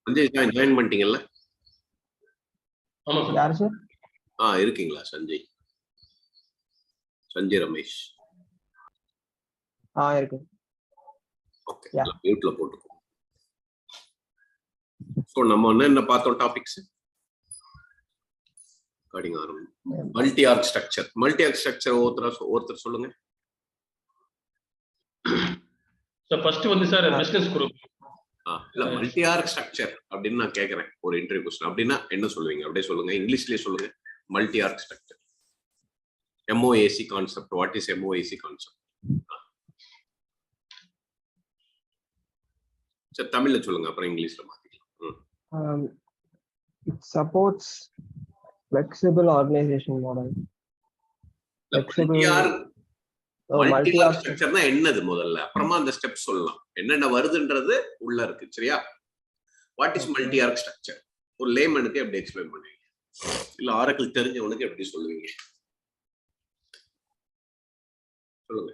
Sanjay join பண்ணிட்டீங்கல்ல? ஆமா sir. யார் sir? இருக்கீங்களா சஞ்சய்? சஞ்சய் ரமேஷ். இருக்கு. ஓகே, மியூட்ல போட்டுக்கோ. சோ நம்ம என்ன பார்த்தோம் டாபிக்ஸ்? கார்டிங் ஆரம்பி. Multi org structure. Multi org structure ஒருத்தர் சொல்லுங்க. சார் ஃபர்ஸ்ட் வந்து சார் பிசினஸ் குரூப். இல்ல மல்டி ஆர்க் ஸ்ட்ரக்சர் அப்படின்னு நான் கேக்குறேன். ஒரு இன்டர்வியூ क्वेश्चन. அப்படின்னா என்ன சொல்லுவீங்க? அப்படியே சொல்லுங்க, இங்கிலீஷ்லயே சொல்லுங்க. Multi org structure. MOAC concept. What is MOAC concept? சரி, தமிழ்ல சொல்லுங்க, அப்புறம் இங்கிலீஷ்ல மாத்திக்கலாம். It supports flexible organization model. Multi org ஸ்ட்ரக்சர்னா என்னது முதல்ல, அப்புறமா அந்த ஸ்டெப் சொல்லலாம். என்னென்ன வருதுன்றது உள்ள இருக்கு, சரியா? What is multi org structure? ஒரு லேமனுக்கு எப்படி எக்ஸ்பிளைன் பண்ணுவீங்க? இல்ல ஆரக்கிள் தெரிஞ்சவனுக்கு எப்படி சொல்லுவீங்க? சொல்லுங்க,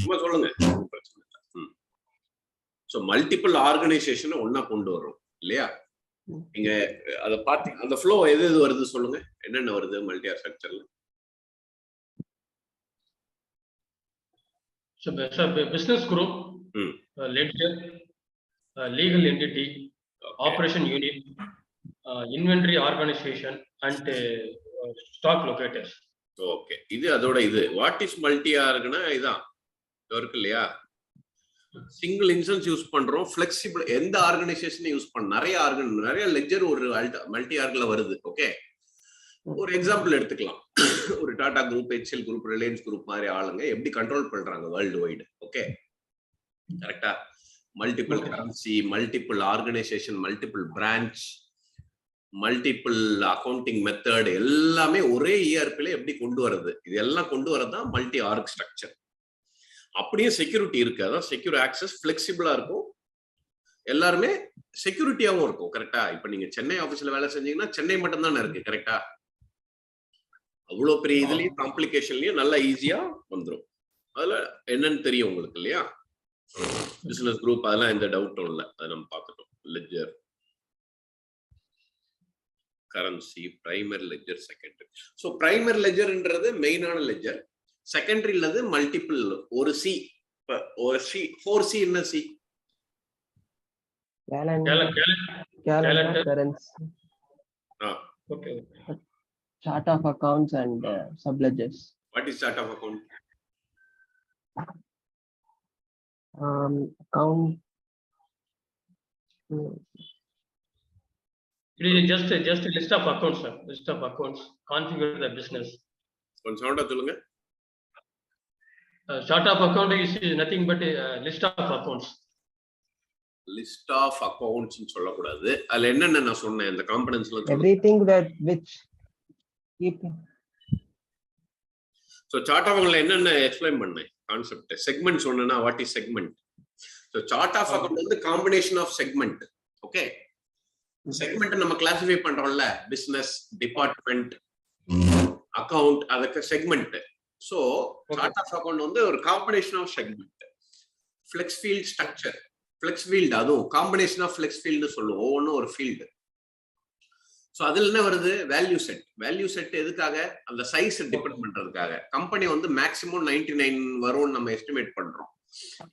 சும்மா சொல்லுங்க, பிரச்சனை இல்லை. ஸோ மல்டிபிள் ஆர்கனைசேஷனை ஒன்னா கொண்டு வரும் இல்லையா? நீங்க அதை பார்த்தீங்க, அந்த ஃப்ளோ எது வருது சொல்லுங்க, என்னென்ன வருது மல்டி ஆர்க் ஸ்ட்ரக்சர்ல? Business group, ledger, legal entity, operation unit, inventory organization and stock locators. Okay, இது அதோட இது. வாட் இஸ் மல்டி ஆர்க்னா இதான் இருக்கு இல்லையா? சிங்கிள் இன்ஸ்டன்ஸ் யூஸ் பண்றோம், ஃபிளெக்சிபிள். எந்த ஆர்கனைசேஷன் யூஸ் பண்ண நிறைய லெட்ஜர் ஒரு மல்டி ஆர்க்ல வருது. ஓகே, ஒரு எக்ஸாம்பிள் எடுத்துக்கலாம். ஒரு Tata group, HCL group, Reliance group மாதிரி ஆளுங்க எப்படி கண்ட்ரோல் பண்றாங்க வேர்ல்டு வைடு. ஓகே, கரெக்டா? Multiple currency, multiple organisation, multiple branch, multiple accounting method, எல்லாமே ஒரே ERP-ல எப்படி கொண்டு வரது, இது எல்லாம் கொண்டு வரதான் மல்டி ஆர்க் ஸ்ட்ரக்சர். அப்படியே செக்யூரிட்டி இருக்கு, அதான் செக்யூர் ஆக்சஸ், ஃபிளெக்சிபிளா இருக்கும், எல்லாருமே செக்யூரிட்டியாவும் இருக்கும். கரெக்டா? இப்ப நீங்க சென்னை ஆபீஸ்ல வேலை செஞ்சீங்கன்னா சென்னை மட்டும் தானே இருக்கு, கரெக்டா? அவ்வளவு பெரிய இதுலயும் காம்ப்ளிகேஷன்லயும் நல்லா ஈஸியா வந்துடும். அதுல என்னன்னு தெரியும் உங்களுக்கு இல்லையா? பிசினஸ் குரூப், அதெல்லாம் எந்த டவுட்டும் இல்லை, அதை நம்ம பார்த்துட்டோம். Ledger, currency, primary ledger, secondary. So primary லெட்ஜர்ன்றது மெயினான லெட்ஜர். செகண்டரின்றது மல்டிபிள், ஒரு சி, ஒரு சி, 4C. என்ன C? Chart of accounts and subledgers. What is chart of account? Account. It is just a list of accounts, sir. List of accounts. Configure the business. One sound சொல்லுங்க. Chart of account is nothing but a list of accounts. List of accounts னு சொல்லக்கூடாது. அதுல என்னென்ன நான் சொன்னேன் அந்த காம்பனன்ட்ஸ்ல சொல்லுங்க. Everything that which keep. So chart of accountல என்னென்ன எக்ஸ்பிளைன் பண்ணேன் கான்செப்ட். செக்மெண்ட் சொன்னேனா, what is segment? So chart of account வந்து combination of segment. Okay, segment நம்ம கிளாசிஃபை பண்றோம்ல, பிசினஸ், டிபார்ட்மெண்ட், அக்கவுண்ட், அதுக்கு segment. So chart of account வந்து ஒரு combination of segment. Flex field structure, flex field, அதுவும் combination of flex field சொல்லுவோம், ஒவ்வொன்றும் ஒரு ஃபீல்டு. ஸோ அதில் என்ன வருது? Value set. வேல்யூ செட் எதுக்காக? அந்த சைஸ் டிபெண்ட் பண்றதுக்காக. கம்பெனி வந்து மேக்ஸிமம் 99 வரும்னு நம்ம எஸ்டிமேட் பண்றோம்.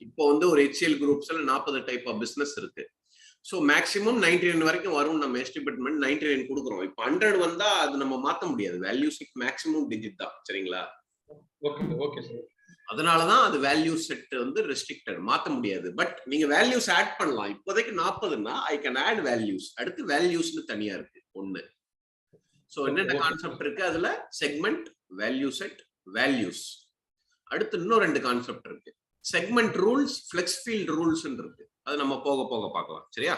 இப்போ வந்து ஒரு HCL குரூப்ஸ்ல 40 டைப் ஆஃப் பிசினஸ் இருக்கு. ஸோ மேக்ஸிமம் 99 வரைக்கும் வரும் நம்ம எஸ்டிமேட் பண்ணி 99 கொடுக்குறோம். இப்போ 100 வந்தா அது நம்ம மாற்ற முடியாது. வேல்யூ செட் மேக்ஸிமம் டிஜிட் தான், சரிங்களா? Okay sir. அதனாலதான் அது வேல்யூ செட் வந்து ரெஸ்ட்ரிக்டட், மாற்ற முடியாது. பட் நீங்க வேல்யூஸ் ஆட் பண்ணலாம். இப்போதைக்கு 40னா ஐ கேன் ஆட் வேல்யூஸ். அடுத்து வேல்யூஸ்னு தனியா இருக்கு ஒண்ணு. ஸோ என்னென்ன கான்செப்ட் இருக்கு அதுல? Segment, value set, values. அடுத்து இன்னும் 2 கான்செப்ட் இருக்கு. Segment rules, flex field rules இருக்கு. அது நம்ம போக போக பார்க்கலாம், சரியா?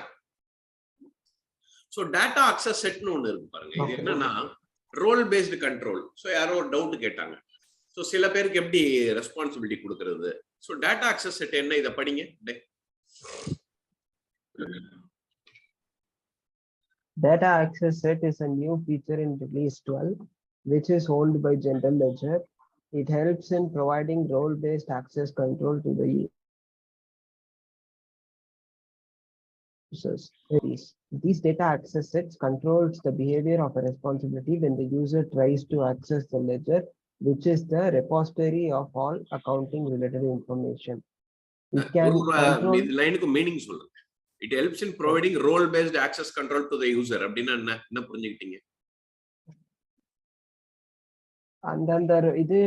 ஸோ டேட்டா அக்சஸ் செட்னு ஒண்ணு இருக்கு பாருங்க. இது என்னன்னா ரோல் பேஸ்டு கண்ட்ரோல். ஸோ யாரோ ஒரு டவுட் கேட்டாங்க. ஸோ சில பேருக்கு எப்படி ரெஸ்பான்சிபிலிட்டி கொடுக்கறது? ஸோ டேட்டா அக்சஸ் செட் என்ன, இதை படிங்க. Data access set is a new feature in release 12, which is owned by General Ledger. It helps in providing role-based access control to the users. These data access sets controls the behavior of a responsibility when the user tries to access the ledger, which is the repository of all accounting related information. It can control. இந்த லைனுக்கு meaning சொல்லுங்க. It helps in providing role based access control to the user. அப்படின்னா என்ன புரிஞ்சுக்கிட்டீங்க? அந்தந்த இது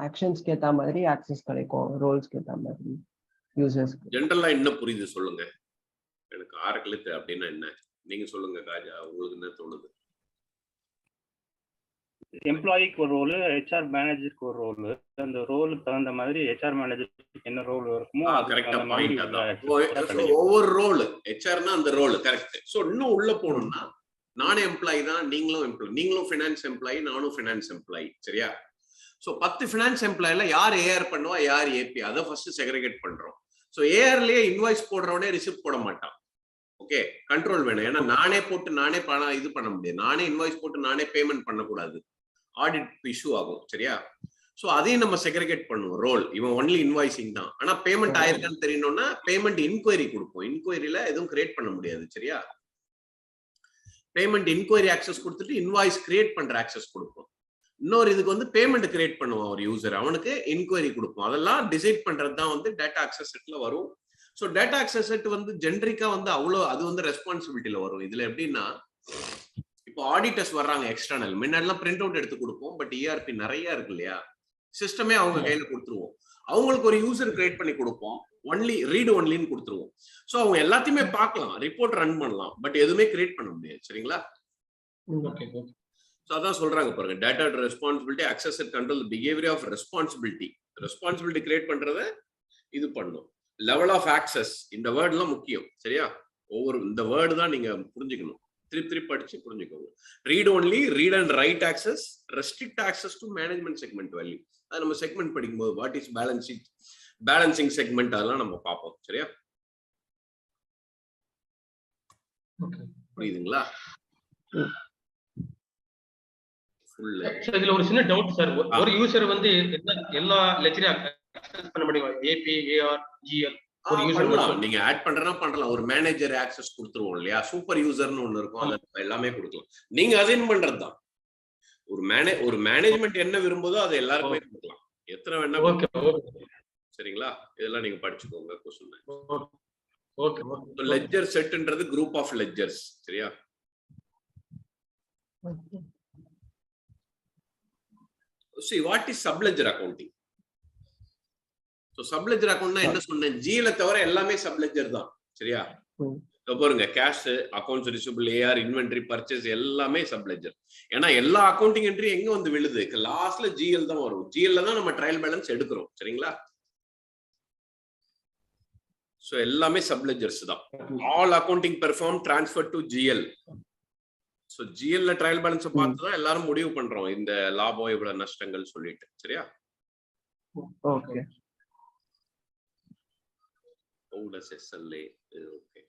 ஆக்ஷன்ஸ்க்கு ஏத்த மாதிரி ஆக்சஸ் கிடைக்கும், ரோல்ஸ்க்கு ஏத்த மாதிரி யூசர்ஸ். ஜெனரலா என்ன புரியுது சொல்லுங்க. எனக்கு ஆரக்கிலித்து அப்படின்னா என்ன நீங்க சொல்லுங்க காஜா, உங்களுக்கு என்ன தோணுது? எம்ப்ளாயிக்கு ஒரு ரோல், ஹெச்ஆர் மேனேஜருக்கு ஒரு ரோல். அந்த ரோலுக்கு தகுந்த மாதிரி ஹெச்ஆர் மேனேஜருக்கு என்ன ரோல் இருக்குமோ கரெக்டா பாயிண்ட் அதான். ஒவ்வொரு ரோல் ஹெச்ஆர்னா அந்த ரோல் கரெக்ட். சோ இன்னும் உள்ள போகணும்னா நானே எம்ப்ளாயி தான், நீங்களும் எம்ப்ளாயி, நீங்களும் ஃபினான்ஸ் எம்ப்ளாயி, நானும் ஃபினான்ஸ் எம்ப்ளாயி, சரியா? ஸோ 10 ஃபினான்ஸ் எம்ப்ளாயில யார் ஏஆர் பண்ணுவா, யார் ஏபி, அதை ஃபர்ஸ்ட் செக்ரிகேட் பண்றோம். ஸோ ஏஆர்லயே இன்வாய்ஸ் போடுறவனே ரிசிப்ட் போட மாட்டான். ஓகே, கண்ட்ரோல் வேணும். ஏன்னா நானே போட்டு நானே பணம் இது பண்ண முடியாது. நானே இன்வாய்ஸ் போட்டு நானே பேமெண்ட் பண்ணக்கூடாது, ஆடிட் இஷ்யூ ஆகும், சரியா? ஸோ அதையும் நம்ம செக்ரிகேட் பண்ணுவோம் ரோல். இவன் ஒன்லி இன்வாய்சிங் தான். ஆனா பேமெண்ட் ஆயிருக்கான்னு தெரியணும்னா பேமெண்ட் இன்கொயரி கொடுப்போம். இன்கொயரியில எதுவும் கிரியேட் பண்ண முடியாது, சரியா? பேமெண்ட் இன்கொயரி ஆக்சஸ் கொடுத்துட்டு இன்வாய்ஸ் கிரியேட் பண்ற ஆக்சஸ் கொடுப்போம். இன்னொரு இதுக்கு வந்து பேமெண்ட் கிரியேட் பண்ணுவோம் ஒரு யூசர், அவனுக்கு இன்கொயரி கொடுப்போம். அதெல்லாம் டிசைட் பண்றது தான் வந்து டேட்டா ஆக்சஸ் செட்ல வரும். ஸோ டேட்டா ஆக்சஸ் செட் வந்து ஜென்ரிக்கா வந்து அவ்வளோ அது வந்து ரெஸ்பான்சிபிலிட்டியில வரும். இதுல எப்படின்னா இப்போ ஆடிட்டர்ஸ் வர்றாங்க எக்ஸ்டர்னல், முன்னாடிலாம் பிரிண்ட் அவுட் எடுத்து கொடுப்போம். பட் இஆர்பி நிறைய இருக்கு இல்லையா, சிஸ்டமே அவங்க கையில கொடுத்துருவோம். அவங்களுக்கு ஒரு யூசர் கிரியேட் பண்ணி கொடுப்போம், ஒன்லி ரீட் ஒன்லின்னு கொடுத்துருவோம். ஸோ அவங்க எல்லாத்தையுமே பார்க்கலாம், ரிப்போர்ட் ரன் பண்ணலாம், பட் எதுவுமே கிரியேட் பண்ண முடியாது, சரிங்களா? ஸோ அதான் சொல்றாங்க பாருங்க, data responsibility access and control behaviour of responsibility. Responsibility create பண்றத இது பண்ணும். லெவல் ஆஃப் ஆக்சஸ், இந்த வேர்ட்லாம் முக்கியம், சரியா? ஒவ்வொரு இந்த வேர்டு தான் நீங்க புரிஞ்சுக்கணும், திருப்பி படிச்சு புரிஞ்சுக்கோங்க. Read only, read and right access, restrict access to management segment value. அது நம்ம செக்மெண்ட் படிக்கும்போது வாட் இஸ் பேலன்சிங் செக்மெண்ட் அதெல்லாம் நம்ம பார்ப்போம், சரியா? புரியுதுங்களா? இதுல ஒரு சின்ன டவுட் சார். ஒரு யூசர் வந்து எல்லா லெஜரையும் அக்சஸ் பண்ண முடியும், ஏபி, ஏஆர், ஜிஎல் ஒரு யூசர் நீங்க ஆட் பண்றனா பண்ணலாம். ஒரு மேனேஜர் ஆக்சஸ் கொடுத்துருவோம் இல்லையா, சூப்பர் யூசர்னு ஒண்ணு இருக்கும், அது எல்லாமே கொடுக்கலாம். நீங்க அசைன் பண்றதுதான். ஒரு மேனேஜ்மெண்ட் என்ன விரும்புதோ அதை எல்லாருக்குமே கொடுக்கலாம், எத்தனை வேணா. சரிங்களா? இதெல்லாம் நீங்க படிச்சுக்கோங்க. லெட்ஜர் செட்ன்றது குரூப் ஆஃப் லெட்ஜர்ஸ், சரியா? See what is subledger accounting? So subledger account na enna sonna, GL தவிர எல்லாமே subledger தான், சரியா? இப்போ பாருங்க, cash, accounts receivable, AR, inventory, purchase எல்லாமே subledger. ஏன்னா எல்லா அக்கவுண்டிங் என்ட்ரி எங்க வந்து விழுது, லாஸ்ட்ல GL தான் வரும். GL தான் நம்ம ட்ரையல் பேலன்ஸ் எடுக்கிறோம், சரிங்களா? சோ எல்லாமே subledgers தான். All accounting performed transfer to GL. So ஜிஎல்ல ட்ரையல் பேலன்ஸ் பார்த்து தான் எல்லாரும் முடிவு பண்றோம் இந்த லாபம் இவ்வளவு நஷ்டங்கள் சொல்லிட்டு, சரியா? ஓகே. ஓகே.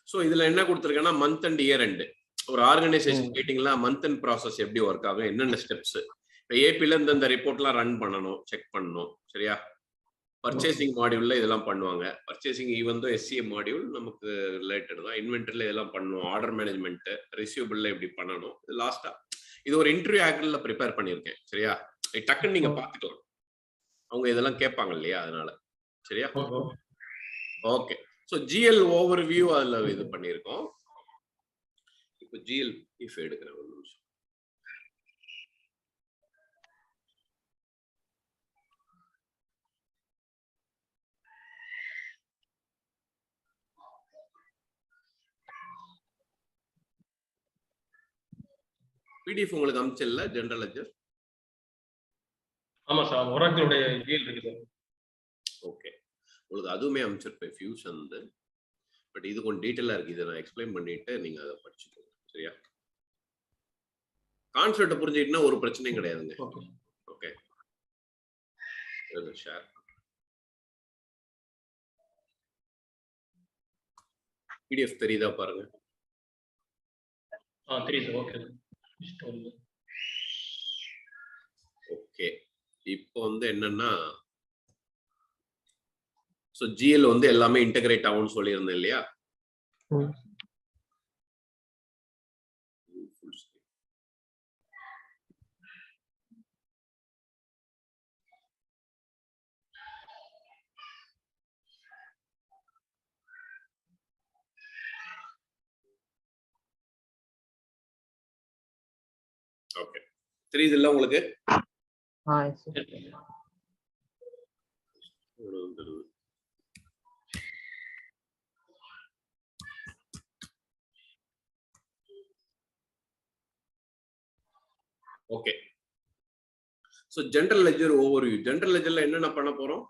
சோ இதுல என்ன கொடுத்திருக்கேன்னா மந்த் அண்ட் இயர் எண்ட். ஒரு ஆர்கனைசேஷன் கேட்டிங்களா, மந்த் அண்ட் ப்ராசஸ் எப்படி ஒர்க் ஆகும், என்னென்ன ஸ்டெப்ஸ். இப்போ ஏபில இந்த ரிப்போர்ட்லாம் ரன் பண்ணணும், செக் பண்ணணும், சரியா? பர்ச்சேசிங் மாடியூல்ல இதெல்லாம் பண்ணுவாங்க. Purchasing even though SCM module நமக்கு ரிலேட்டட் தான். இன்வென்டரியில இதெல்லாம் பண்ணுவோம். ஆர்டர் மேனேஜ்மெண்ட், ரிசீவபிள்ல இப்படி பண்ணணும். இது லாஸ்டா இது ஒரு இன்டர்வியூ ஆங்கிள் ப்ரிப்பேர் பண்ணியிருக்கேன், சரியா? டக்குன்னு நீங்க பாத்துக்கலாம், அவங்க இதெல்லாம் கேட்பாங்க இல்லையா, அதனால, சரியா? Okay. So GL over view அதுல இது பண்ணியிருக்கோம். இப்போ ஜிஎல் இஃப் எடுக்கிறேன் ஒரு நிமிஷம். பிடிஎஃப் உங்களுக்கு அனுப்பிச்சல ஜெனரல் லெட்ஜர்? ஆமா சார், ஒராக்கிளுடைய ஜிஎல் இருக்குது. ஓகே, உங்களுக்கு அதுவுமே அனுப்பிச்சிருப்பேன் ஃபியூஷன். பட் இது கொஞ்சம் டீட்டெயிலா இருக்கு, இதை நான் எக்ஸ்பிளைன் பண்ணிட்டு நீங்க அதை படிச்சுக்கோங்க, சரியா? கான்செப்ட் புரிஞ்சுக்கிட்டா ஒரு பிரச்சனையும் கிடையாதுங்க. ஓகே, ஷேர் பிடிஎஃப் தெரியுதா பாருங்க. தெரியுது. Okay okay. இப்போ வந்து என்னன்னா, ஸோ ஜிஎல் வந்து எல்லாமே இன்டகிரேட் ஆகும்னு சொல்லியிருந்தேன் இல்லையா? ஓகே, தெரியுது இல்ல உங்களுக்கு? Okay, so general ledger overview. General லெட்ஜர்ல என்னென்ன பண்ண போறோம்?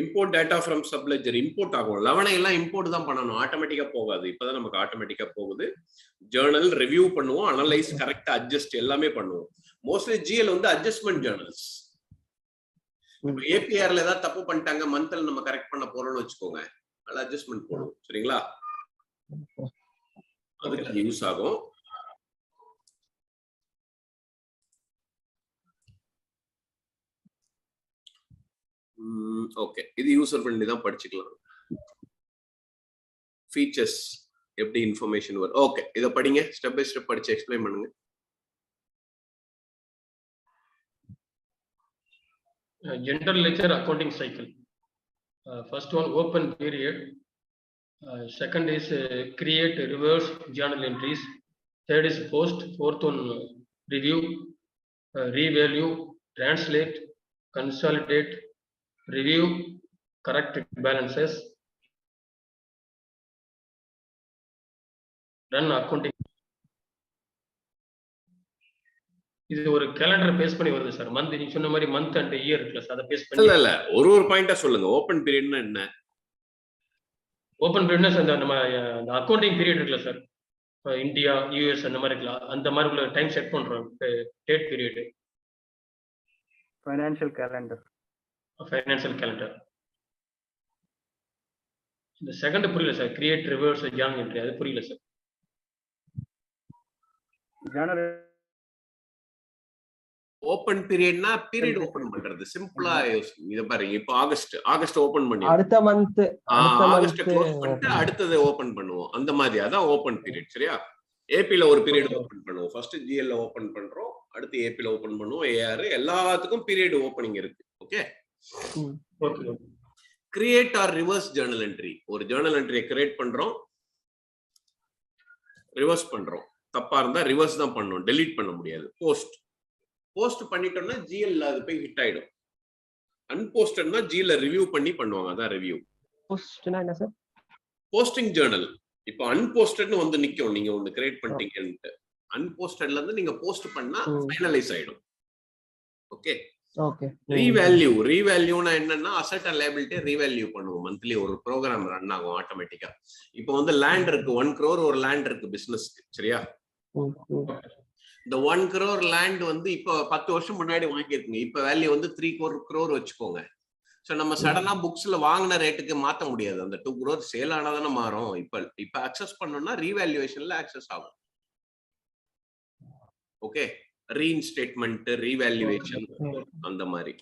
Import data from sub ledger. Import ஆகும். 11 எல்லாம் இம்போர்ட் தான் பண்ணணும், ஆட்டோமேட்டிக்கா போகாது. இப்பதான் நமக்கு ஆட்டோமேட்டிக்கா போகுது. ஜேர்னல் ரிவ்யூ பண்ணுவோம், அனலைஸ், கரெக்ட், அட்ஜஸ்ட் எல்லாமே பண்ணுவோம். மோஸ்ட்லி ஜிஎல் வந்து அட்ஜஸ்ட்மெண்ட் ஜேர்னல்ஸ். ஏபிஆர்ல ஏதாவது தப்பு பண்ணிட்டாங்க, மந்த்ல நம்ம கரெக்ட் பண்ண போறோம்னு வச்சுக்கோங்க, அதுல அட்ஜஸ்ட்மெண்ட் போடுவோம். சரிங்களா? அதுக்கு யூஸ் ஆகும். ஓகே, இது யூசர் ஃப்ரெண்ட்லி தான், படிச்சுக்கலாம். ஃபீச்சர்ஸ் எப்படி இன்ஃபர்மேஷன் வரும். ஓகே, இத படிங்க, ஸ்டெப் பை ஸ்டெப் படிச்சு எக்ஸ்பிளைன் பண்ணுங்க. General ledger accounting cycle. First one, open period. Second is create reverse journal entries. Third is post. Fourth one, review, revalue, translate, consolidate, review, correct balances, run accounting. இது ஒரு calendar base பண்ணி வருது sir. Month நீங்க சொன்ன மாதிரி month and year இருக்குல்ல sir, அதை base பண்ணி. இல்ல ஒரு பாயிண்டா சொல்லுங்க. ஓபன் பீரியட்னா என்ன? ஓபன் பீரியட்னா சார் நம்ம அந்த அக்கவுண்டிங் பீரியட் இருக்குல்ல சார், இந்தியா யூஎஸ் அந்த மாதிரி இருக்கலாம், அந்த மாதிரி உள்ள டைம் செட் பண்றோம். Date period, financial calendar. இந்த செகண்ட் புரியல sir. Create reverse journal entry, அது புரியல சார். ஜேர்னல் ஓபன் பீரியட்னா பீரியட் ஓபன் பண்றது. சிம்பிளா யோசிங்க. இத பாருங்க, இப்போ ஆகஸ்ட் ஓபன் பண்ணி அடுத்த மந்த் ஆகஸ்ட் க்ளோஸ் பண்ணிட்டு அடுத்தது ஓபன் பண்ணுவோம். அந்த மாதிரி அதான் ஓபன் பீரியட். சரியா? ஏபில ஒரு பீரியட் ஓபன் பண்ணுவோம். ஃபர்ஸ்ட் ஜிஎல்ல ஓபன் பண்றோம், அடுத்து ஏபில ஓபன் பண்ணுவோம். ஏஆர் எல்லாத்துக்கும் பீரியட் ஓபனிங் இருக்கு. Okay, create R reverse journal entry. ஒரு ஜேர்னல் என்ட்ரியை கிரியேட் பண்றோம், ரிவர்ஸ் பண்றோம். தப்பா இருந்தா ரிவர்ஸ் தான் பண்ணணும், டெலீட் பண்ண முடியாது. போஸ்ட் பண்ணிட்டோம்னா ஜிஎல் அது போய் ஹிட் ஆயிடும். அன்போஸ்டட்னா ஜிஎல் ரிவ்யூ பண்ணி பண்ணுவாங்க, அதான் ரிவ்யூ. போஸ்ட்னா என்ன சார்? Posting Journal. இப்போ அன்போஸ்டட்னு வந்து நிக்கும், நீங்க ஒன்னு கிரியேட் பண்ணிட்டீங்கன்னு. அன்போஸ்டட்ல இருந்து நீங்க போஸ்ட் பண்ணா ஃபைனலைஸ் ஆயிடும். ஓகே. ரீவேல்யூனா என்னன்னா அசெட் அண்ட் லைபிலிட்டி ரீவேல்யூ பண்ணுவோம். மந்த்லி ஒரு ப்ரோக்ராம் ரன் ஆகும் ஆட்டோமேட்டிக்கா. இப்போ வந்து லேண்ட் இருக்கு, 1 crore ஒரு லேண்ட் இருக்கு பிசினஸ்க்கு. சரியா? இந்த 1 crore லேண்ட் வந்து இப்போ 10 வருஷம் முன்னாடி வாங்கியிருக்குங்க. இப்ப வேல்யூ வந்து 3 crore வச்சுக்கோங்க. ஸோ நம்ம சடனா புக்ஸ்ல வாங்கின ரேட்டுக்கு மாத்த முடியாது. அந்த 2 crore சேல் ஆனாதானே மாறும். இப்ப அக்சஸ் பண்ணோம்னா ரீவேல்யூவேஷன்ல அக்சஸ் ஆகும். ஓகே, ரீஇன்ஸ்டேட்மெண்ட், ரீவேல்யூவேஷன், அந்த மாதிரி.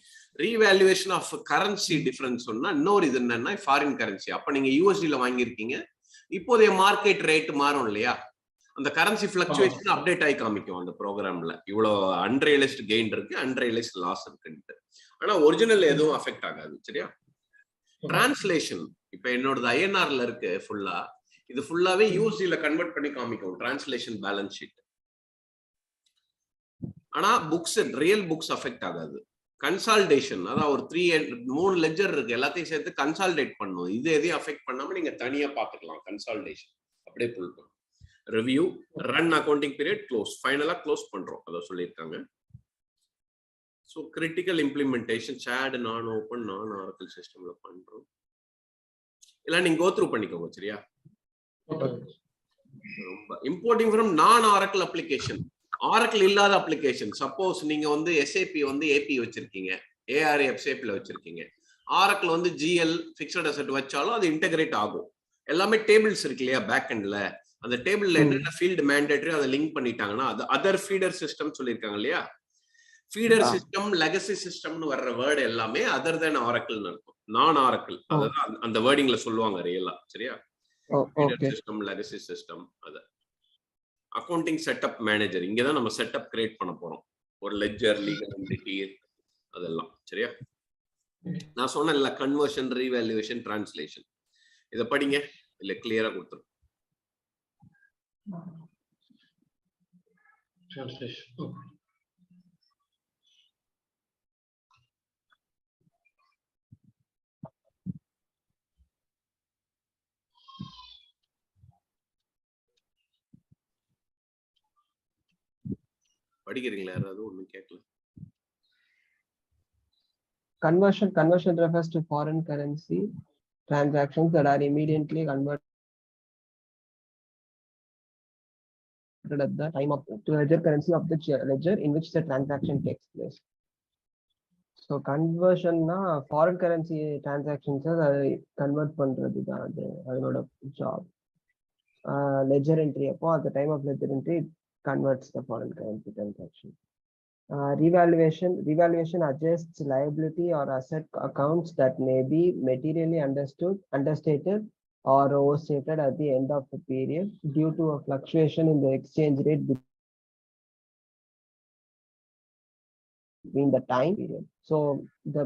ரீவேல்யூவேஷன் ஆஃப் கரன்சி டிஃபரன்ஸ் சொன்னா இன்னொரு இது என்னன்னா ஃபாரின் கரன்சி. அப்ப நீங்க யூஎஸ்டில வாங்கியிருக்கீங்க, இப்போதைய மார்க்கெட் ரேட் மாறும் இல்லையா? அந்த கரன்சி பிளக்சுவேஷன் அப்டேட் ஆகி காமிக்கும் அந்த ப்ரோக்ராம்ல. இவ்வளவு அன்ரியலைஸ்ட் கெயின் இருக்கு, அன்ரியலைஸ்ட் லாஸ் இருக்குன்ட்டு. ஆனா ஒரிஜினல் எதுவும் அஃபெக்ட் ஆகாது. சரியா? டிரான்ஸ்லேஷன், இப்ப என்னோடது ஐஎன்ஆர்ல இருக்கு ஃபுல்லா, இது ஃபுல்லாவே யூஎஸ்டில கன்வெர்ட் பண்ணி காமிக்கும் டிரான்ஸ்லேஷன் பேலன்ஸ் ஷீட். ஆனா புக்ஸ், ரியல் புக்ஸ் அஃபெக்ட் ஆகாது. கன்சால்டேஷன், அதான் ஒரு 3 லெட்ஜர் இருக்கு, எல்லாத்தையும் சேர்த்து கன்சால்டேட் பண்ணும். இது எதையும் அஃபெக்ட் பண்ணாம நீங்க தனியா பாத்துக்கலாம். கன்சால்டேஷன் அப்படியே புல் பண்ணும். Review, run accounting period, close, ஃபைனலா க்ளோஸ் பண்றோம். அத சொல்லியிருக்காங்க. ஸோ கிரிட்டிக்கல் இம்ப்ளிமெண்டேஷன் ஷேர்டு நான் ஓப்பன் நான் ஆரக்கிள் சிஸ்டம்ல பண்றோம். எல்லாம் நீங்க கோ த்ரூ பண்ணிக்கோங்க. சரியா? இம்போர்ட்டிங் ஃப்ரம் நான் ஆரக்கிள் அப்ளிகேஷன், ஆரக்கிள் இல்லாத அப்ளிகேஷன். சப்போஸ் நீங்க வந்து எஸ்ஏபி வந்து ஏபி வச்சிருக்கீங்க, ஏஆர் எஃப்ஏபில வச்சிருக்கீங்க, ஆரக்கிள் வந்து ஜிஎல் ஃபிக்ஸட் அசெட் வச்சாலும் அது இன்டகிரேட் ஆகும். எல்லாமே டேபிள்ஸ் இருக்கு இல்லையா பேக் எண்ட்ல, அந்த டேபிள்ல என்னென்ன ஃபீல்டு மேண்டேட்டரி அதை லிங்க் பண்ணிட்டாங்கன்னா அது அதர் ஃபீடர் சிஸ்டம் சொல்லியிருக்காங்க இல்லையா? ஃபீடர் சிஸ்டம், லெகசி சிஸ்டம்னு வர்ற வேர்டு எல்லாமே அதர் தென் ஆரக்கிள்னு இருக்கும். நான் ஆரக்கிள், அதான் அந்த வேர்டிங்ல சொல்லுவாங்க ரியலா. சரியா? Okay. System, legacy system. அது அக்கவுண்டிங் செட்டப் மேனேஜர். இங்க தான் நம்ம செட்டப் கிரியேட் பண்ண போறோம். ஒரு லெட்ஜர், லீகல் என்டிட்டி அதெல்லாம். சரியா? நான் சொன்னேன்ல கன்வர்ஷன், ரீவேல்யூவேஷன், டிரான்ஸ்லேஷன். இத படிங்க. இல்ல கிளியரா கொடுத்துரும். Translation. படிக்கிறீங்களா? யாராவது ஒண்ணும் கேட்கல. Conversion refers to foreign currency transactions that are immediately converted at the time of the ledger currency of the ledger in which the transaction takes place. So conversion na foreign currency transactions convert பண்றது தான் அதனோட job. Ledger entry அப்போ at the time of ledger entry it converts the foreign currency transaction. Revaluation adjusts liability or asset accounts that may be materially understated or overstated at the end of the period due to a fluctuation in the exchange rate between the time period. So the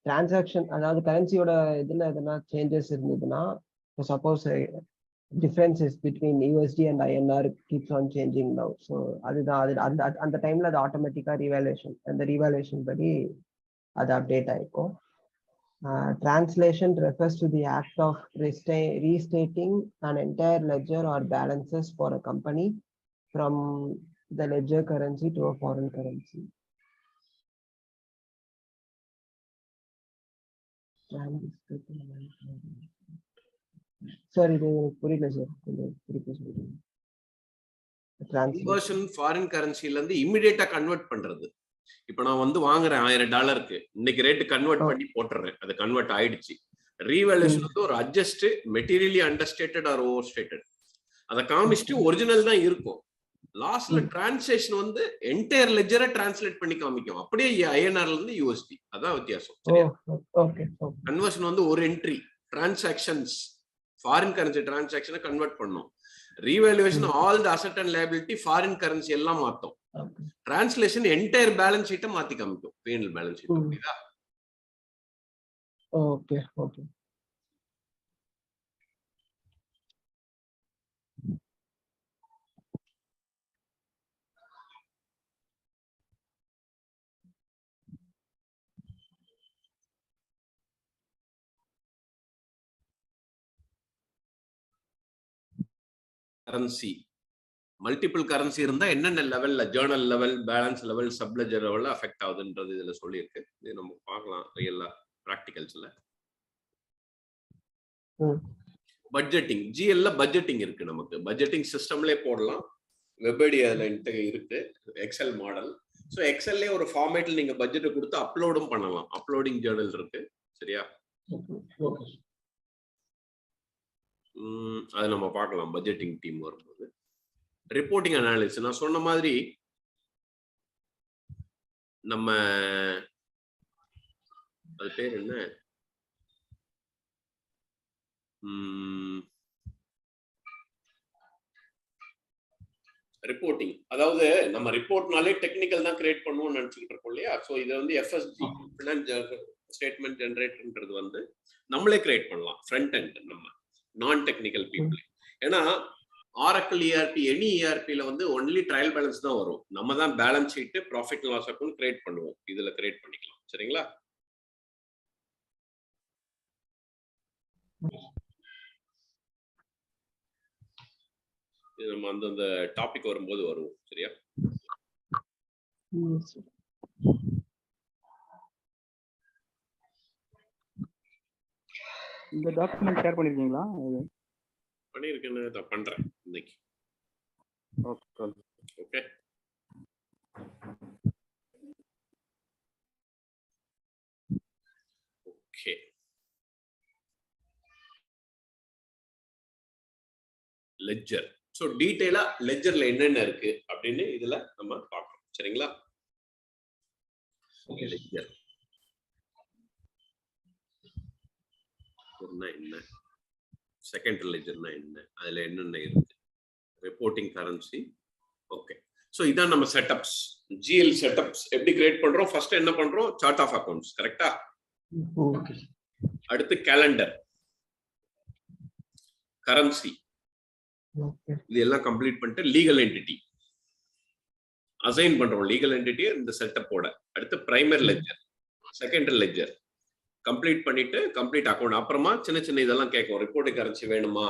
transaction, அதாவது கரன்சியோட இதுல எதனா changes இருந்ததுன்னா, suppose differences between USD and INR keeps on changing now. So அந்த டைம்ல அது ஆட்டோமேட்டிக்கா revaluation, அந்த revaluation படி அது அப்டேட் ஆயிருக்கும். Translation refers to the act of restating an entire ledger or balances for a company from the ledger currency to a foreign currency. Sorry, புரியல sir. Conversion foreign கரன்சில இருந்து இமிடியேட்டா கன்வெர்ட் பண்றது. இப்போ நான் வந்து வாங்குறேன் $1000, இன்னைக்கு ரேட் கன்வெர்ட் பண்ணி போட்டுறேன், அது கன்வெர்ட் ஆயிடுச்சு. ரீவேல்யூஷன் வந்து ஒரு adjust, materially understated or over stated, அதை காமிச்சிட்டு ஒரிஜினல் தான் இருக்கும். லாஸ்ட்ல டிரான்ஸ்லேஷன் வந்து என்டையர் லெட்ஜரை டிரான்ஸ்லேட் பண்ணி காமிக்கும், அப்படியே ஐஎன்ஆர்ல இருந்து யூஎஸ்டி. அதான் வித்தியாசம். கன்வர்ஷன் வந்து ஒரு என்ட்ரி, டிரான்சாக்ஷன்ஸ் ஃபாரின் கரன்சி டிரான்சாக்ஷனை கன்வெர்ட் பண்ணும். Revaluation all the asset and liability foreign currency எல்லாம் மாத்தும். டிரான்ஸ்லேஷன் என்டையர் பேலன்ஸ் ஷீட்டை மாத்தி காமிக்கும், P&L பேலன்ஸ் ஷீட். புரியுதா? Okay okay. Currency multiple currency இருந்தா என்னென்ன லெவல்ல, journal level, balance level, subledger லெவல்ல அஃபெக்ட் ஆகுதுன்றது இதுல சொல்லியிருக்கு. இது நம்ம பார்க்கலாம் ரியலா பிராக்டிகல்ஸ்ல. பட்ஜெட்டிங், ஜிஎல்ல பட்ஜெட்டிங் இருக்கு. நமக்கு பட்ஜெட்டிங் சிஸ்டம்லயே போடலாம். வெப்ஐடி அதுல இருக்கு, எக்ஸல் மாடல். ஸோ எக்ஸல்லே ஒரு ஃபார்மேட்ல நீங்க பட்ஜெட்டை கொடுத்து அப்லோடும் பண்ணலாம். அப்லோடிங் ஜேர்னல் இருக்கு. சரியா? அதை நம்ம பார்க்கலாம் பட்ஜெட்டிங் டீம் வரும்போது. ரிப்போர்ட்டிங் அனாலிசிஸ் நான் சொன்ன மாதிரி நம்ம அது பேர் என்ன, ரிப்போர்ட்டிங். அதாவது நம்ம ரிப்போர்ட்னாலே டெக்னிக்கல் தான் கிரியேட் பண்ணுவோம்னு நினைச்சுக்கிட்டு இருக்கோம் இல்லையா? ஸோ இது வந்து எஃப்எஸ்ஜி, ஃபினான்ஸ் ஸ்டேட்மெண்ட் ஜெனரேட்டர்ன்றது வந்து நம்மளே கிரியேட் பண்ணலாம். ஃப்ரண்ட் எண்ட் நம்ம நான் டெக்னிக்கல் பீப்புள். ஏன்னா ஆரக்கிள் இஆர்பி, எனி இஆர்பில வந்து ஒன்லி ட்ரையல் பேலன்ஸ் தான் வரும். நம்ம தான் balance sheet, profit loss account create பண்ணுவோம். இதுல கிரியேட் பண்ணிக்கலாம். சரிங்களா? இது நம்ம அந்தந்த டாபிக் வரும்போது வருவோம். சரியா? இந்த டாக்குமெண்ட் ஷேர் பண்ணிருக்கீங்களா? பண்ணிருக்கேன்னு நான் பண்றேன் இன்னைக்கு. Okay okay. Okay. Ledger. So டீடைலா லெட்ஜர்ல என்னென்ன இருக்கு அப்படின்னு இதுல நம்ம பார்க்கணும். சரிங்களா? லெட்ஜர் என்ன, செகண்ட் லெஜர்னா என்ன, அதுல என்னென்ன இருக்கு, ரிப்போர்ட்டிங் கரன்சி. ஓகே, ஸோ இதான் நம்ம செட்டப்ஸ். ஜிஎல் செட்டப்ஸ் எப்படி கிரியேட் பண்றோம்? ஃபர்ஸ்ட் என்ன பண்றோம்? Chart of accounts. கரெக்டா? அடுத்து கேலண்டர், கரன்சி, இது எல்லாம் கம்ப்ளீட் பண்ணிட்டு லீகல் என்டிட்டி அசைன் பண்றோம். லீகல் என்டிட்டி இந்த செட்டப்போட. அடுத்து primary ledger, secondary ledger complete பண்ணிட்டு கம்ப்ளீட் அக்கௌண்ட். அப்புறமா சின்ன சின்ன இதெல்லாம் கேட்கும். ரிப்போர்ட்டிங் கரன்சி வேணுமா,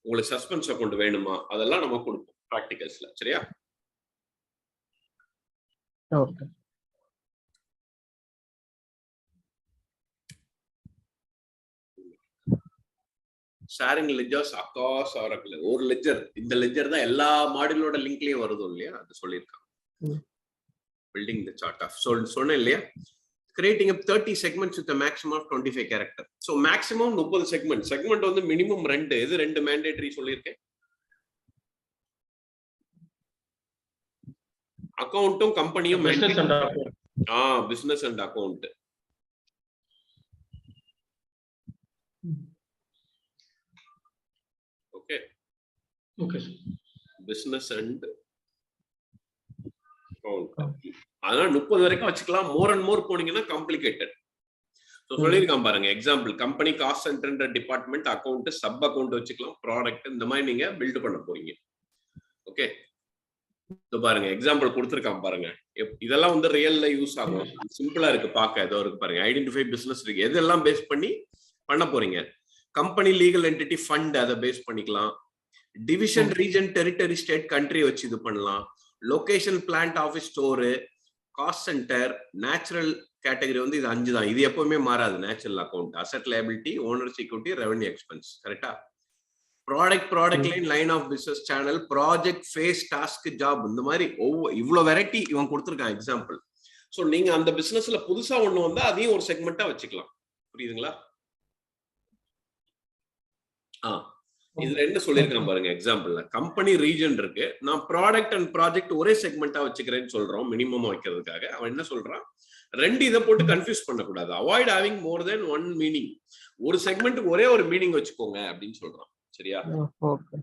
உங்களுக்கு சஸ்பென்ஸ் அக்கௌண்ட் வேணுமா, அதெல்லாம் நம்ம கொடுப்போம் ப்ராக்டிகல்ஸ்ல. சரியா? Okay. Sharing ledgers across Oracle. ஒரு லெஜர், இந்த லெஜர் தான் எல்லா மாடியூலோட லிங்க்லயும் வருது இல்லையா, அது சொல்லியிருக்காங்க. பில்டிங் தி சார்ட் ஆஃப் சொன்னேன் இல்லையா, creating up 30 segments with maximum of 25 character. So maximum 30 segment. Segment வந்து மினிமம் 2. இது 2 மேண்டேட்டரி சொல்லியிருக்கேன். அக்கௌண்ட்டும் கம்பெனியும் business and account. Okay okay, business and account. அதனால 30 வரைக்கும் வச்சுக்கலாம். மோர் அண்ட் மோர் போனீங்கன்னா காம்ப்ளிகேட்டட். ஸோ சொல்லியிருக்கான் பாருங்க. Example, company cost centre department account, sub account வச்சுக்கலாம், ப்ராடக்ட், இந்த மாதிரி நீங்க பில்ட் பண்ண போறீங்க. ஓகே, பாருங்க எக்ஸாம்பிள் கொடுத்துருக்கான் பாருங்க. இதெல்லாம் வந்து ரியல்ல யூஸ் ஆகும். சிம்பிளா இருக்கு பார்க்க. ஏதோ இருக்கு பாருங்க. ஐடென்டிஃபை பிசினஸ் இருக்கு. எதெல்லாம் பேஸ் பண்ணி பண்ண போறீங்க? கம்பெனி லீகல் என்டிட்டி ஃபண்ட், அதை பேஸ் பண்ணிக்கலாம். Division, region, territory, state, country வச்சு இது பண்ணலாம். Location, plant, office, store, cost centre, natural category வந்து இது 5 தான். இது எப்பவுமே மாறாது. Natural account, asset liability, owner security, revenue expense. கரெக்டா? Product line, line of business, channel, project, phase, task, job, இந்த மாதிரி இவ்வளவு வெரைட்டி இவன் கொடுத்துருக்கான் எக்ஸாம்பிள். ஸோ நீங்க அந்த பிசினஸ்ல புதுசா ஒண்ணு வந்தா அதையும் ஒரு செக்மெண்டா வச்சுக்கலாம். புரியுதுங்களா? இது 2 சொல்லியிருக்கான் பாருங்க எக்ஸாம்பிள்ல. கம்பெனி ரீஜன் இருக்கு, நான் ப்ராடக்ட் அண்ட் ப்ராஜெக்ட் ஒரே செக்மெண்டா வச்சுக்கிறேன்னு சொல்றோம், மினிமம் வைக்கிறதுக்காக. அவன் என்ன சொல்றான்? 2 இதை போட்டு கன்ஃபியூஸ் பண்ணக்கூடாது. அவாய்ட் ஹேவிங் மோர் தென் 1 மீனிங். ஒரு செக்மெண்ட்டுக்கு ஒரே ஒரு மீனிங் வச்சுக்கோங்க அப்படின்னு சொல்றான். சரியா? ஓகே.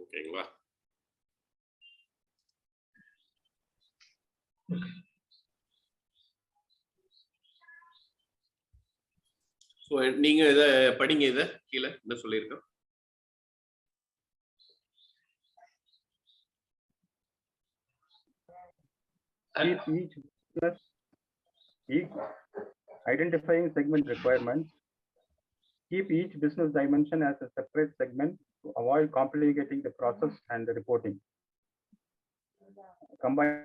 ஓகேங்களா? ஸோ நீங்க இதை படிங்க. இதை கீழே என்ன சொல்லியிருக்கோம்? Identifying segment requirements. Keep each business dimension as a separate segment to avoid complicating the process and the reporting. Combining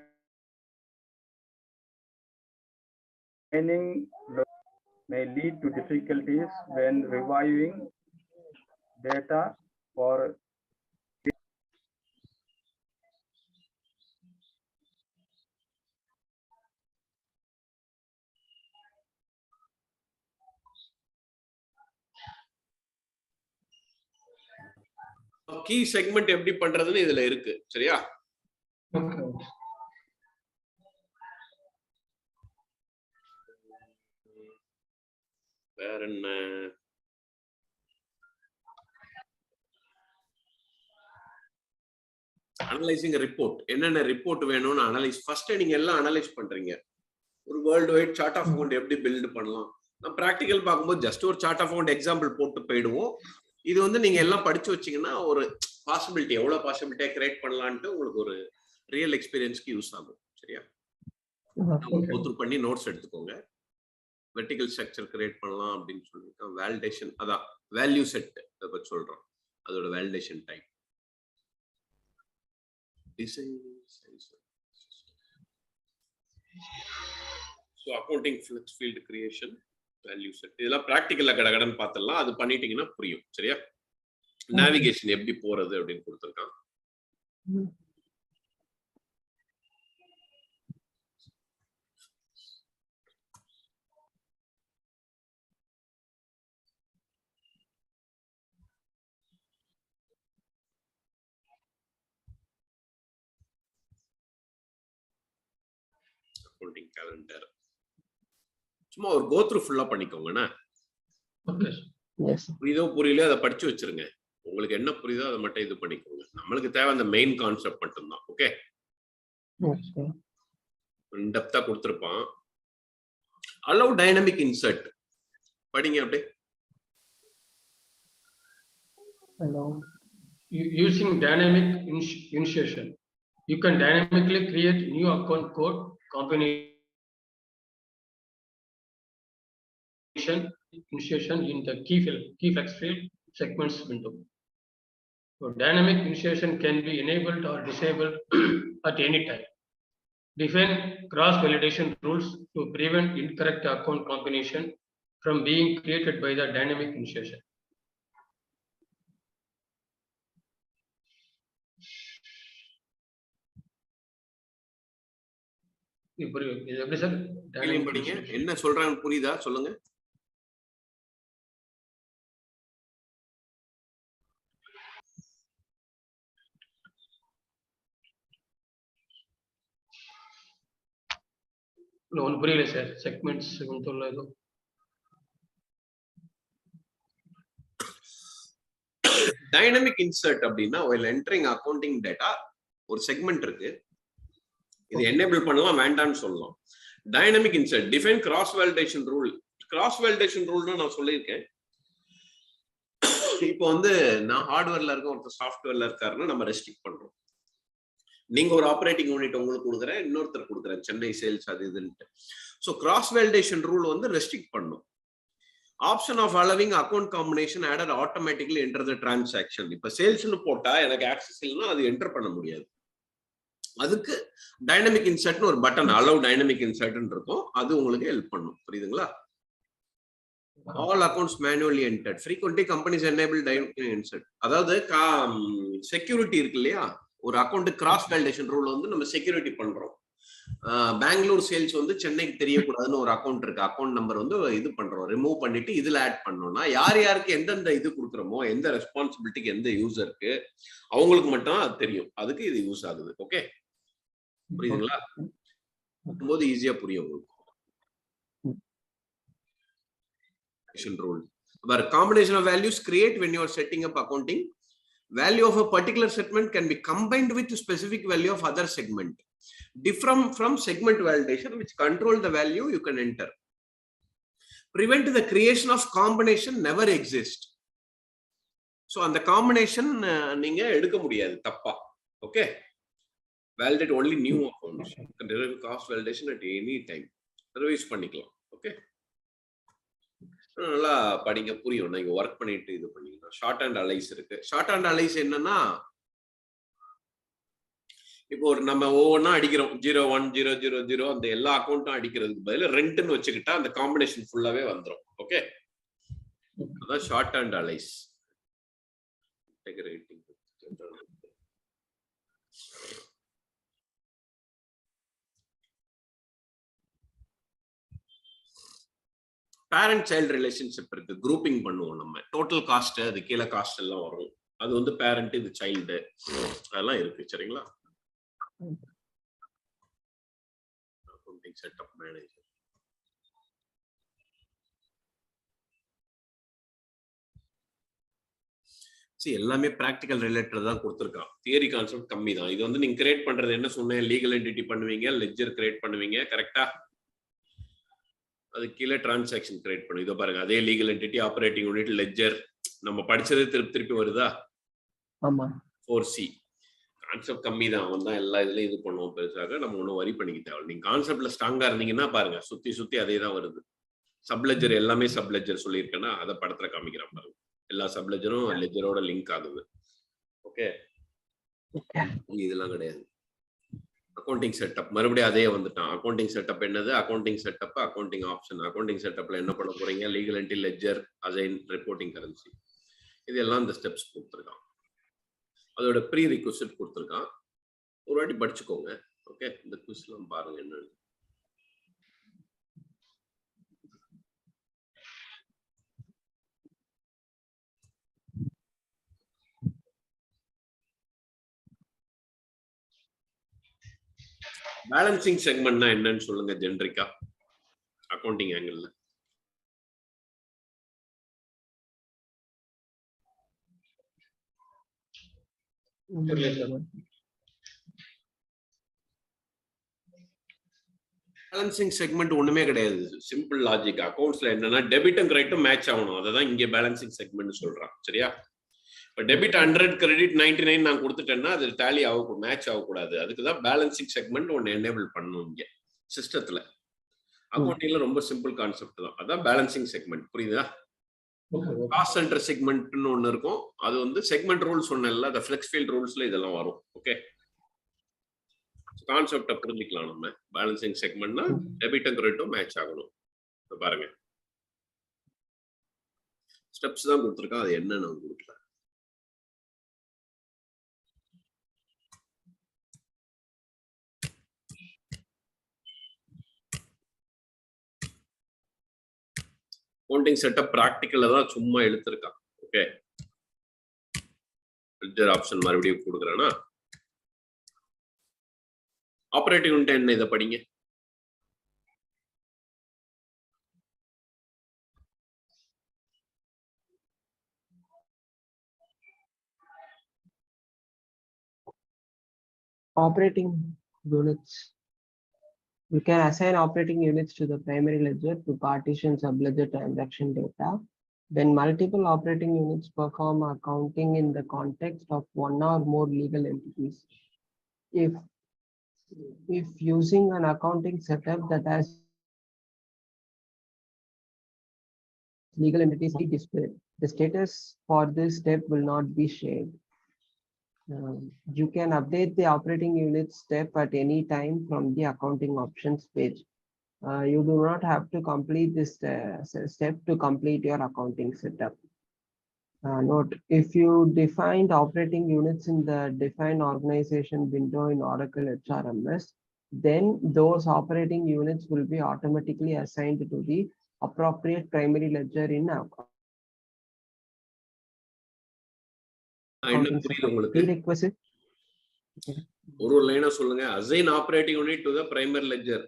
may lead to difficulties when reviewing data for key segment எப்படி பண்றதுன்னு இதுல இருக்கு. சரியா? வேற என்ன? Analysing report. என்னென்ன report வேணும்னு analyse. First நீங்க எல்லாம் அனலைஸ் பண்றீங்க. ஒரு world wide chart of account எப்படி பில்ட் பண்ணலாம். நான் பிராக்டிகல் பார்க்கும்போது ஜஸ்ட் ஒரு சார்ட் ஆஃப் அக்கௌண்ட் எக்ஸாம்பிள் போட்டு போயிடுவோம். இது வந்து நீங்க எல்லாம் படிச்சு வச்சீங்கன்னா ஒரு பாசிபிலிட்டி, எவ்வளவு பாசிபிலிட்டியா கிரியேட் பண்ணலான்ட்டு உங்களுக்கு ஒரு ரியல் எக்ஸ்பீரியன்ஸ்க்கு யூஸ் ஆகும். சரியா? கோத்ரூ பண்ணி நோட்ஸ் எடுத்துக்கோங்க. வெர்டிகல் ஸ்ட்ரக்சர் கிரியேட் பண்ணலாம் அப்படின்னு சொல்லியிருக்கோம். வேலிடேஷன், அதான் வேல்யூ செட் அதை பற்றி சொல்றோம். அதோட validation type, design, accounting flex field creation, value set, இதெல்லாம் பிராக்டிக்கல்ல கடகடன் பார்த்தலாம். அது பண்ணிட்டீங்கன்னா புரியும். சரியா? நேவிகேஷன் எப்படி போறது அப்படின்னு கொடுத்துருக்கான். Accounting calendar. சும்மா ஒரு கோ த்ரூ ஃபுல்லா பண்ணிக்கோங்கண்ணா. Okay Yes. புரியுதோ புரியலையோ அதை படிச்சு வச்சிருங்க. உங்களுக்கு என்ன புரியுதோ அதை மட்டும் இது பண்ணிக்கோங்க. நம்மளுக்கு தேவை அந்த மெயின் கான்செப்ட் மட்டும்தான். Okay, Okay. இன்டெப்தா கொடுத்துருப்பான். அலோவ் டைனமிக் இன்சர்ட் படிங்க அப்படியே. Hello. Using dynamic initiation, you can dynamically create new account code combination initiation in the key flex field segments window. So dynamic initiation can be enabled or disabled at any time. Define cross validation rules to prevent incorrect account combination from being created by the dynamic initiation. இது எப்படி sir படிங்க, என்ன சொல்றாங்க புரியுதா சொல்லுங்க. ஒன்றும் புரியல சார். செக்மெண்ட்ஸ் சொல்லது டைனமிக் இன்சர்ட் அப்படின்னா while entering accounting data ஒரு செக்மெண்ட் இருக்கு. இது எனேபிள் பண்ணலாம் வேண்டாம்னு சொல்லலாம். Dynamic insert define cross validation rule. Cross validation ரூல்னு நான் சொல்லியிருக்கேன். இப்போ வந்து நான் ஹார்ட்வேர்ல இருக்கேன், ஒருத்தர் சாஃப்ட்வேர்ல இருக்காருன்னா நம்ம ரெஸ்ட்ரிக்ட் பண்றோம். நீங்க ஒரு ஆப்ரேட்டிங் யூனிட் உங்களுக்கு கொடுக்குறேன், இன்னொருத்தர் கொடுக்குறேன், சென்னை சேல்ஸ் அது இதுன்ட்டு. ஸோ கிராஸ் வேலிடேஷன் ரூல் வந்து ரெஸ்ட்ரிக்ட் பண்ணும். Option of allowing account combination added automatically enter the transaction. இப்ப சேல்ஸ்னு போட்டா எனக்கு ஆக்சஸ் இல்லைன்னா அது என்டர் பண்ண முடியாது. அதுக்கு டைனமிக் இன்சர்ட்னு ஒரு பட்டன் அலோவ் டைனமிக் இன்சர்ட்னு இருக்கும், அது உங்களுக்கு ஹெல்ப் பண்ணும். புரியுதுங்களா? All accounts manually entered. Frequently companies enable dynamic insert. அதாவது செக்யூரிட்டி இருக்கு இல்லையா, ஒரு அக்கௌண்ட் கிராஸ் வேலிடேஷன் ரூல் வந்து நம்ம செக்யூரிட்டி பண்றோம். பெங்களூர் சேல்ஸ் வந்து சென்னைக்கு தெரியக்கூடாதுன்னு ஒரு அக்கௌண்ட் இருக்கு. அக்கௌண்ட் நம்பர் வந்து இது பண்றோம், ரிமூவ் பண்ணிட்டு இதுல ஆட் பண்ணோம்னா யார் யாருக்கு எந்தெந்த இது கொடுக்குறோமோ, எந்த ரெஸ்பான்சிபிலிட்டிக்கு எந்த யூசருக்கு அவங்களுக்கு மட்டும் அது தெரியும். அதுக்கு இது யூஸ் ஆகுது. ஓகே, புரியுதுங்களா? போது ஈஸியா புரியும் உங்களுக்கு. Rule. But combination of values create when you are setting up accounting. Value of a particular segment can be combined with specific value of other segment. Different from segment validation, which control the value you can enter. Prevent the creation of combination never exist. So on the combination நீங்க எடுக்க முடியாது தப்பா. Okay. Validate only new accounts. Can derive cost validation at any time. Revise பண்ணிக்கலாம். Okay. நல்லா படிங்க, புரியும். நீங்க work பண்ணிட்டு இது பண்ணீங்கன்னா ஷார்ட் அண்ட் அலைஸ் இருக்கு. ஷார்ட் அண்ட் அலைஸ் என்னன்னா, இப்போ ஒரு நம்ம ஒவ்வொன்றா அடிக்கிறோம் 01 000 அந்த எல்லா அக்கௌண்ட்டும் அடிக்கிறதுக்கு பதில் ரெண்ட்னு வச்சுக்கிட்டா அந்த காம்பினேஷன் ஃபுல்லாவே வந்துடும். ஓகே, அதான் ஷார்ட் அண்ட் அலைஸ். பேரண்ட் சைல்டு ரிலேஷன்ஷிப் இருக்கு, குரூப்பிங் பண்ணுவோம் நம்ம. டோட்டல் காஸ்ட், அது கீழே காஸ்ட் எல்லாம் வரும். அது வந்து பேரண்ட், இது சைல்டு, அதெல்லாம் இருக்கு. சரிங்களா? Accounting setup manager. சரி, எல்லாமே பிராக்டிகல் ரிலேட்டட் தான் கொடுத்துருக்கான். தியரி கான்செப்ட் கம்மி தான். இது வந்து நீங்க கிரியேட் பண்றது என்ன சொன்னேன், லீகல் என்டிட்டி பண்ணுவீங்க, லெட்ஜர் கிரியேட் பண்ணுவீங்க. கரெக்டா? அது கீழே டிரான்சாக்ஷன் கிரியேட் பண்ணும். இதோ பாருங்க, அதே legal entity, operating unit, ledger. நம்ம படிச்சது திருப்பி வருதா? ஆமா. 4C கான்செப்ட் கம்மி தான். அவன் தான் எல்லா இதுலயும் இது பண்ணுவோம். பெருசாக நம்ம ஒன்றும் வரி பண்ணிக்க தேவை. நீங்க கான்செப்ட்ல ஸ்ட்ராங்கா இருந்தீங்கன்னா பாருங்க, சுத்தி அதே தான் வருது. சப்லெஜர் எல்லாமே சப்லெஜர் சொல்லியிருக்கேன்னா அதை படத்துல காமிக்கிறேன் பாருங்க. எல்லா சப்லெஜரும் லெஜரோட லிங்க் ஆகுது. ஓகே, இதெல்லாம் கிடையாது. அக்கௌண்டிங் செட்டப் மறுபடியும் அதே வந்துட்டான். அக்கௌண்டிங் செட்டப் என்னது? Accounting setup, accounting option. Accounting செட்டப்ல என்ன பண்ண போறீங்க? Legal entity, ledger, assign, reporting currency, இதெல்லாம் இந்த ஸ்டெப்ஸ் கொடுத்துருக்கான். அதோட ப்ரீ ரிக்வெஸ்ட் கொடுத்துருக்கான். ஒரு வாட்டி படிச்சுக்கோங்க. ஓகே, இந்த குவிஸ்லாம் பாருங்க என்னன்னு. பேலன்சிங் செக்மெண்ட்னா என்னன்னு சொல்லுங்க ஜெனரிக்கா அக்கவுண்டிங் ஆங்கிள். பேலன்சிங் செக்மெண்ட் ஒண்ணுமே கிடையாது. Simple logic. அக்கவுண்ட்ஸ்ல என்னன்னா டெபிட்டும் கிரெடிட்டும் மேட்ச் ஆகணும். அதான் இங்க பேலன்சிங் செக்மெண்ட் சொல்றான். சரியா? இப்போ டெபிட் 100 கிரெடிட் 99 நான் கொடுத்துட்டேன்னா அது டேலி ஆகும், மேட்ச் ஆகக்கூடாது. அதுக்கு தான் பேலன்சிங் செக்மெண்ட் ஒன்று எனேபிள் பண்ணணும் இங்க சிஸ்டத்துல. அக்கவுண்டிங்ல ரொம்ப சிம்பிள் கான்செப்ட் தான். அதான் பேலன்சிங் செக்மெண்ட். புரியுதா? காஸ்ட் சென்டர் செக்மெண்ட்னு ஒன்று இருக்கும். அது வந்து செக்மெண்ட் ரூல்ஸ் ஒன்று இல்லை, அந்த ஃபிளெக்ஸ் ஃபீல்ட் ரூல்ஸ்ல இதெல்லாம் வரும். ஓகே, கான்செப்டை புரிஞ்சுக்கலாம் நம்ம. பேலன்சிங் செக்மெண்ட்னா டெபிட்டும் கிரெடிட்டும் மேட்ச் ஆகணும். பாருங்க ஸ்டெப்ஸ் தான் கொடுத்துருக்கேன், அது என்ன நான் கொடுக்கல. அக்கவுண்டிங் செட்டப் பிராக்டிக்கல்ல தான் சும்மா எடுத்திருக்கான். ஓகே, லெட்ஜர் ஆப்ஷன் மறுபடியும் கொடுக்குறேன்னா ஆபரேட்டிங் யூனிட் என்ன, இதை படிங்க. Operating units. We can assign operating units to the primary ledger to partition subledger transaction data. When multiple operating units perform accounting in the context of one or more legal entities, if using an accounting setup that has legal entities displayed, the status for this step will not be shared. You can update the operating unit step at any time from the accounting options page. You do not have to complete this step to complete your accounting setup. Note, if you defined operating units in the define organization window in Oracle HRMS, then those operating units will be automatically assigned to the appropriate primary ledger in prerequisite. ஒரு லைனா சொல்லுங்க. assign operating unit to the primary ledger.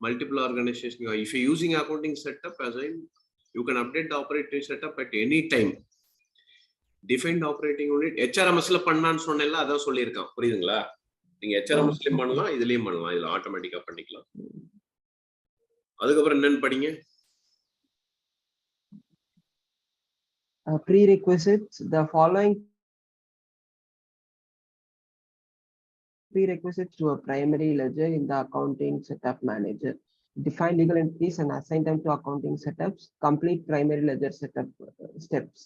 Multiple organization. If you're using accounting setup, assign, you can update the operating setup at any time. Defined operating unit HRMS ல பண்ணான்னு சொன்னேன்ல, அதான் சொல்லியிருக்கான். புரியுதுங்களா? நீங்க HRMS லயும் பண்ணலாம், இதுலயும் பண்ணலாம். இதுல ஆட்டோமேட்டிக்கா பண்ணிக்கலாம். அதுக்கப்புறம் என்னன்னு படிங்க. Prerequisites. The following prerequisites to a primary ledger in the accounting setup manager: define legal entities and assign them to accounting setups, complete primary ledger setup steps.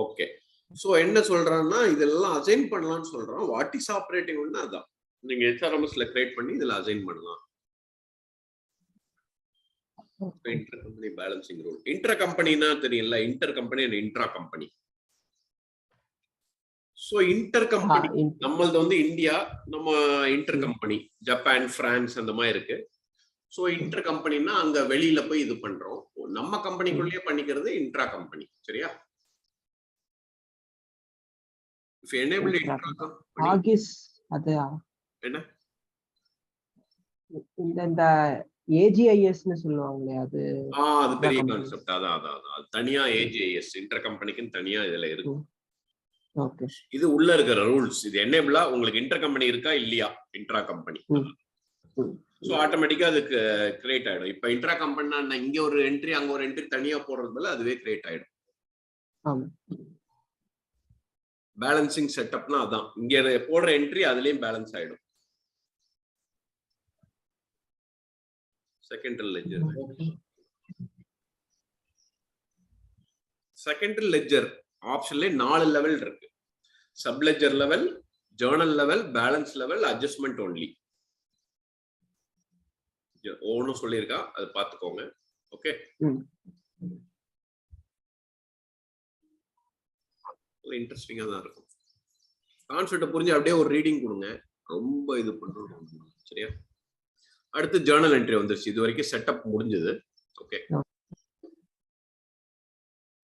Okay, so என்ன சொல்றான்னா இதெல்லாம் அசைன் பண்ணலாம்னு சொல்றான். What is operating unit? அதான் நீங்க HRMSல create பண்ணி இதுல அசைன் பண்ணலாம். Inter company balancing rule. Inter கம்பெனினா தெரியல, inter company and intra company. So inter company நம்மளது வந்து இந்தியா, நம்ம இன்டர் கம்பெனி ஜப்பான், பிரான்ஸ் அந்த மாதிரி இருக்கு. சோ இன்டர் கம்பெனினா அங்க வெளியில போய் இது பண்றோம். நம்ம கம்பெனிக்குள்ளேயே பண்ணிக்கிறது இன்ட்ரா கம்பெனி. சரியா? If you enable intra company, August adha என்ன இந்த AGIS னு சொல்லுவாங்களே, அது அது பெரிய கான்செப்ட். அதான் அது தனியா AGIS இன்டர் கம்பெனிக்கு தனியா இதுல இருக்கு. ஓகே, இது உள்ள இருக்கிற ரூல்ஸ். இது எனேபிளா உங்களுக்கு இன்டர் கம்பெனி இருக்கா இல்லையா இன்ட்ரா கம்பெனி. சோ ஆட்டோமேட்டிக்கா அதுக்கு கிரியேட் ஆயிடும். இப்ப இன்ட்ரா கம்பெனினா இங்க ஒரு என்ட்ரி அங்க ஒரு என்ட்ரி தனியா போடுறதுல அதுவே கிரியேட் ஆயிடும். ஆமா, பேலன்சிங் செட்டப்னா அதான் இங்க போடுற என்ட்ரி அதுலயும் பேலன்ஸ் ஆயிடும். Secondary ledger. செகண்டரி லெட்ஜர் ஆப்ஷன்ல 4 லெவல் இருக்கு. Sub ledger level, journal level, balance level, adjustment only. ஒவ்வொன்றும் சொல்லியிருக்கான், அதை பார்த்துக்கோங்க. ஓகே, இன்ட்ரெஸ்டிங்கா தான் இருக்கும். கான்செப்ட் புரிஞ்சு அப்படியே ஒரு ரீடிங் கொடுங்க, ரொம்ப இது பண்றோம். சரியா? அடுத்து ஜேர்னல் என்ட்ரி வந்துருச்சு. இது வரைக்கும் செட்டப் முடிஞ்சது. ஓகே.